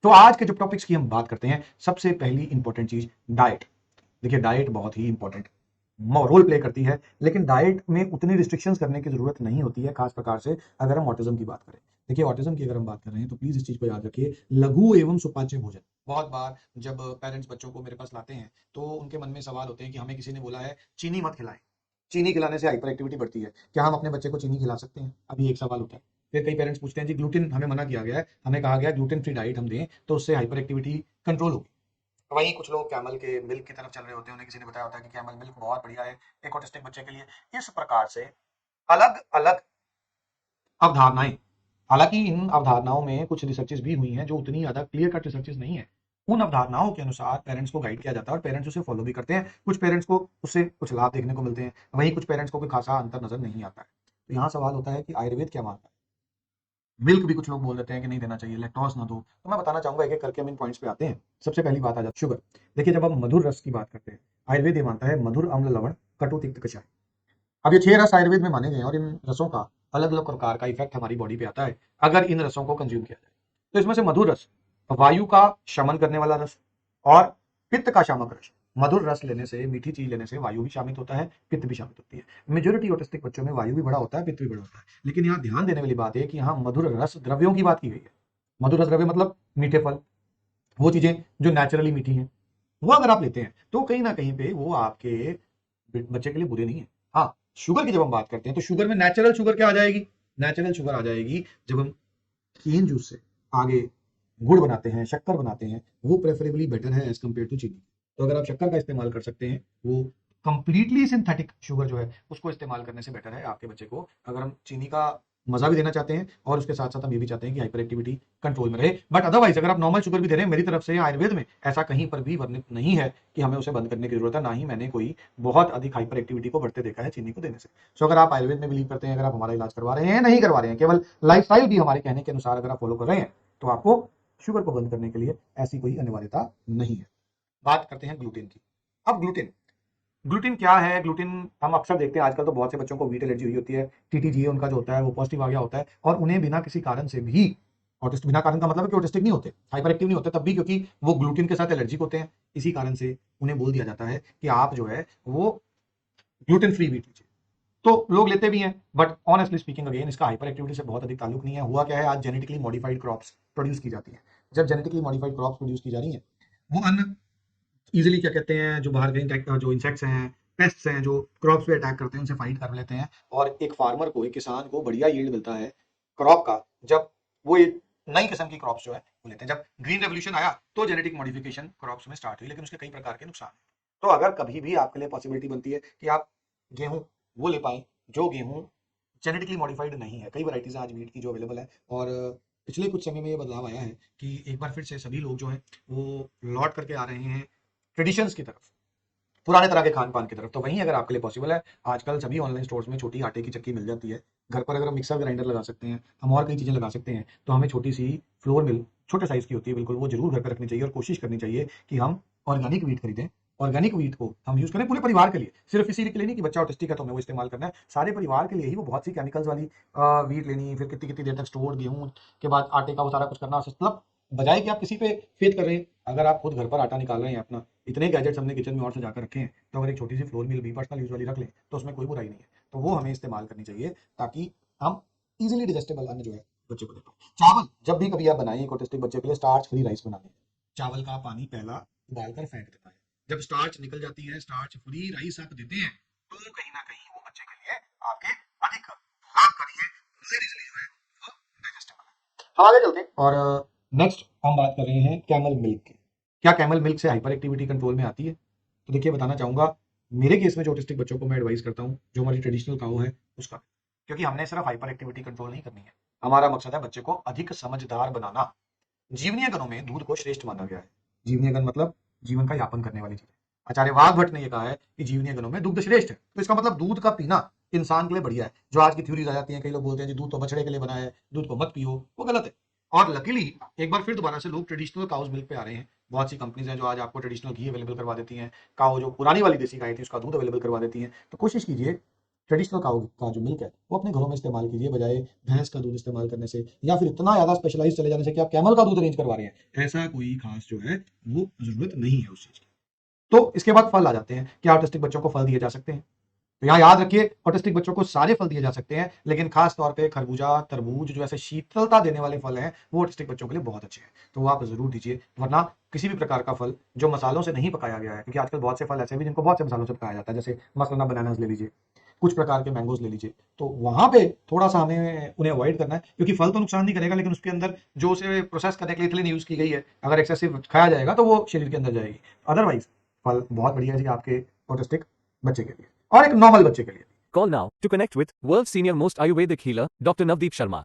तो आज के जो टॉपिक्स की हम बात करते हैं, सबसे पहली इंपॉर्टेंट चीज डाइट। देखिए डाइट बहुत ही इंपॉर्टेंट रोल प्ले करती है, लेकिन डाइट में उतनी रिस्ट्रिक्शंस करने की जरूरत नहीं होती है, खास प्रकार से अगर हम ऑटिज्म की बात करें। देखिए ऑटिज्म की अगर हम बात कर रहे हैं तो प्लीज इस चीज को याद रखिए, लघु एवं सुपाच्य भोजन। बहुत बार जब पेरेंट्स बच्चों को मेरे पास लाते हैं तो उनके मन में सवाल होते हैं कि हमें किसी ने बोला है चीनी मत खिलाएं, चीनी खिलाने से हाइपर एक्टिविटी बढ़ती है, क्या हम अपने बच्चे को चीनी खिला सकते हैं? अभी एक सवाल होता है। फिर कई पेरेंट्स पूछते हैं जी ग्लूटेन हमें मना किया गया है, हमें कहा गया है ग्लूटेन फ्री डाइट हम दें तो उससे हाइपर एक्टिविटी कंट्रोल होगी। वहीं कुछ लोग कैमल के मिल्क की तरफ चल रहे होते हैं, उन्हें किसी ने बताया होता है कि कैमल मिल्क बहुत बढ़िया है एक ऑटिस्टिक बच्चे के लिए। इस प्रकार से अलग अलग अवधारणाएं, हालांकि इन अवधारणाओं में कुछ रिसर्चेस भी हुई हैं जो उतनी ज्यादा क्लियर कट रिसर्चेस नहीं है। उन अवधारणाओं के अनुसार पेरेंट्स को गाइड किया जाता है और पेरेंट्स उसे फॉलो भी करते हैं। कुछ पेरेंट्स को उससे कुछ लाभ देखने को मिलते हैं, वहीं कुछ पेरेंट्स को कोई खासा अंतर नजर नहीं आता है। तो यहाँ सवाल होता है कि आयुर्वेद क्या मानता है? मिल्क भी कुछ लोग बोल देते हैं कि नहीं देना चाहिए, लैक्टोज ना दो। तो मैं बताना चाहूंगा एक एक करके हम इन पॉइंट्स पे आते हैं। सबसे पहली बात आ जाती है शुगर। देखिए जब हम मधुर रस की बात करते हैं, आयुर्वेद ये मानता है मधुर अम्ल लवण कटु तिक्त कषाय। अब ये 6 रस आयुर्वेद में माने गए हैं और इन रसों का अलग अलग प्रकार का इफेक्ट हमारी बॉडी पे आता है अगर इन रसों को कंज्यूम किया जाए। तो इसमें से मधुर रस वायु का शमन करने वाला रस और पित्त का शामक रस। मधुर रस लेने से, मीठी चीज लेने से वायु भी शामित होता है, पित्त भी शामित होती है। मेजोरिटी ऑटिस्टिक बच्चों में वायु भी बड़ा होता है, पित्त भी बड़ा होता है। लेकिन यहाँ ध्यान देने वाली बात है कि यहाँ मधुर रस द्रव्यों की बात की गई है। मधुर रस द्रव्य मतलब मीठे फल, वो चीजें जो नेचुरली मीठी हैं, वो अगर आप लेते हैं तो कहीं ना कहीं पे वो आपके बच्चे के लिए बुरे नहीं है। हाँ, शुगर की जब हम बात करते हैं तो शुगर में नेचुरल शुगर क्या आ जाएगी? नेचुरल शुगर आ जाएगी जब हम केन जूस से आगे गुड़ बनाते हैं, शक्कर बनाते हैं, वो प्रेफरेबली बेटर है एज कम्पेयर टू चीनी। तो अगर आप शक्कर का इस्तेमाल कर सकते हैं, वो कंप्लीटली सिंथेटिक शुगर जो है उसको इस्तेमाल करने से बेटर है आपके बच्चे को। अगर हम चीनी का मजा भी देना चाहते हैं और उसके साथ साथ हम ये भी चाहते हैं कि हाइपर एक्टिविटी कंट्रोल में रहे, बट अदरवाइज अगर आप नॉर्मल शुगर भी दे रहे हैं, मेरी तरफ से आयुर्वेद में ऐसा कहीं पर भी वर्णित नहीं है कि हमें उसे बंद करने की जरूरत है, ना ही मैंने कोई बहुत अधिक हाइपर एक्टिविटी को बढ़ते देखा है चीनी को देने से। सो अगर आप आयुर्वेद में बिलीव करते हैं, अगर आप हमारा इलाज करवा रहे हैं, नहीं करवा रहे हैं, केवल लाइफ भी हमारे कहने के अनुसार अगर आप फॉलो कर रहे हैं, तो आपको शुगर को बंद करने के लिए ऐसी कोई अनिवार्यता नहीं है। बात करते हैं ग्लूटेन की। अब ग्लूटेन, ग्लूटेन क्या है? ग्लूटेन हम अक्सर देखते हैं आजकल तो बहुत से बच्चों को व्हीट एलर्जी हुई होती है, टीटीजी उनका जो होता है वो पॉजिटिव आ गया होता है और उन्हें बिना किसी कारण से भी, ऑटिस्ट बिना कारण का मतलब है कि ऑटिस्टिक नहीं होते, हाइपर एक्टिव नहीं होते तब भी, क्योंकि वो ग्लूटेन के साथ एलर्जिक होते हैं। इसी कारण से उन्हें बोल दिया जाता है कि आप जो है वो ग्लूटेन फ्री व्हीट लीजिए। तो लोग लेते भी हैं, बट ऑनेस्टली स्पीकिंग अगेन इसका हाइपर एक्टिविटी से बहुत अधिक ताल्लुक नहीं है। हुआ क्या है, आज जेनेटिकली मॉडिफाइड क्रॉप्स प्रोड्यूस की जाती है। जब जेनेटिकली मॉडिफाइड क्रॉप्स प्रोड्यूस की जा रही है, वो अन्न इजीली क्या कहते हैं, जो बाहर के जो इंसेक्ट्स हैं, पेस्ट्स हैं, जो क्रॉप्स पे अटैक करते हैं, उनसे फाइट कर लेते हैं और एक फार्मर को, एक किसान को बढ़िया यील्ड मिलता है क्रॉप का, जब वो एक नई किस्म की क्रॉप्स जो है वो लेते हैं। जब ग्रीन रेवोल्यूशन आया तो जेनेटिक मॉडिफिकेशन क्रॉप्स में स्टार्ट हुई, लेकिन उसके कई प्रकार के नुकसान हैं। तो अगर कभी भी आपके लिए पॉसिबिलिटी बनती है कि आप गेहूं वो ले पाए जो गेहूं जेनेटिकली मॉडिफाइड नहीं है, कई वैरायटीज आज वीट की जो अवेलेबल है, और पिछले कुछ समय में ये बदलाव आया है कि एक बार फिर से सभी लोग जो है वो लौट करके आ रहे हैं ट्रेडिशंस की तरफ, पुराने तरह के खान पान की तरफ। तो वहीं अगर आपके लिए पॉसिबल है, आजकल सभी ऑनलाइन स्टोर्स में छोटी आटे की चक्की मिल जाती है। घर पर अगर हम मिक्सर ग्राइंडर लगा सकते हैं, हम और कई चीजें लगा सकते हैं, तो हमें छोटी सी फ्लोर मिल, छोटे साइज की होती है बिल्कुल, वो जरूर घर पर रखनी चाहिए और कोशिश करनी चाहिए कि हम ऑर्गेनिक वीट खरीदें। ऑर्गेनिक वीट को हम यूज करें पूरे परिवार के लिए, सिर्फ इसी के लिए नहीं कि बच्चा ऑटिस्टिक है तो हमें वो इस्तेमाल करना है, सारे परिवार के लिए ही। वो बहुत सी केमिकल्स वाली वीट लेनी, फिर कितनी कितनी देर तक स्टोर, गेहूं के बाद आटे का वो सारा कुछ करना, मतलब बजाय कि आप किसी पे फेथ कर रहे हैं, अगर आप खुद घर पर आटा निकाल रहे हैं अपना, इतने गैजेट्स हमने किचन में और सजा कर रखे हैं, तो अगर एक छोटी सी फ्लोर मिल भी पर्सनल यूज वाली रख लें तो उसमें कोई बुराई नहीं है। तो वो हमें इस्तेमाल करनी चाहिए ताकि हम इजीली डिजेस्टेबल अन्न जो है बच्चे को दे पाए। चावल जब भी कभी आप बनाएं एक ऑटिस्टिक बच्चे के लिए, स्टार्च फ्री राइस बना लें। चावल का पानी पहला उबाल कर फेंक देता है, जब स्टार्च निकल जाती है, स्टार्च फ्री राइस आप देते हैं, तो कहीं ना कहीं वो बच्चे के लिए आपके अधिक लाभकारी है, more easily जो है वो digestible है। हम आगे चलते हैं और नेक्स्ट हम बात कर रहे हैं कैमल मिल्क की। क्या कैमल मिल्क से हाइपर एक्टिविटी कंट्रोल में आती है? तो देखिए बताना चाहूंगा, मेरे केस में जो ऑटिस्टिक बच्चों को मैं एडवाइस करता हूँ, जो हमारी ट्रेडिशनल काऊ है उसका, क्योंकि हमने सिर्फ हाइपर एक्टिविटी कंट्रोल नहीं करनी है, हमारा मकसद है बच्चे को अधिक समझदार बनाना। जीवनीय गणों में दूध को श्रेष्ठ माना गया है। जीवनीय गण मतलब जीवन का यापन करने वाली चीज। आचार्य वाघ भट्ट ने यह कहा है कि जीवनीय गणों में दुग्ध श्रेष्ठ है, तो इसका मतलब दूध का पीना इंसान के लिए बढ़िया है। जो आज की थ्योरीज आ जाती हैं, कई लोग बोलते हैं जी दूध तो बछड़े के लिए बना है, दूध को मत पियो, वो गलत है। और लकीली एक बार फिर दोबारा से लोग ट्रेडिशनल काउज मिल्क पे आ रहे हैं। बहुत सी कंपनीज हैं जो आज आपको ट्रेडिशनल घी अवेलेबल करवा देती हैं, काऊ जो पुरानी वाली देसी गाय थी उसका दूध अवेलेबल करवा देती हैं। तो कोशिश कीजिए ट्रेडिशनल काउ का जो मिल्क है वो अपने घरों में इस्तेमाल कीजिए, बजाय भैंस का दूध इस्तेमाल करने से, या फिर इतना ज्यादा स्पेशलाइज चले जाने से कि आप कैमल का दूध अरेंज करवा रहे हैं। ऐसा कोई खास जो है वो जरूरत नहीं है उस चीज की। तो इसके बाद फल आ जाते हैं, क्या ऑटिस्टिक बच्चों को फल दिए जा सकते हैं? तो यहाँ याद रखिए, ऑटिस्टिक बच्चों को सारे फल दिए जा सकते हैं, लेकिन खास तौर पे खरबूजा, तरबूज जो ऐसे शीतलता देने वाले फल हैं वो ऑटिस्टिक बच्चों के लिए बहुत अच्छे हैं, तो वो आप जरूर दीजिए। वरना किसी भी प्रकार का फल जो मसालों से नहीं पकाया गया है, क्योंकि आजकल बहुत से फल ऐसे भी जिनको बहुत से मसालों से पकाया जाता है, जैसे मसलना बनानास ले लीजिए, कुछ प्रकार के मैंगोज ले लीजिए, तो वहां पे थोड़ा सा हमें उन्हें अवॉइड करना है, क्योंकि फल तो नुकसान नहीं करेगा, लेकिन उसके अंदर जो उसे प्रोसेस करने के लिए इथिलीन यूज की गई है, अगर एक्सेसिव खाया जाएगा तो वो शरीर के अंदर जाएगी। अदरवाइज फल बहुत बढ़िया है जी आपके ऑटिस्टिक बच्चे के लिए और एक नॉर्मल बच्चे के लिए। Call now to connect with world's senior most Ayurvedic healer, Dr. Navdeep Sharma.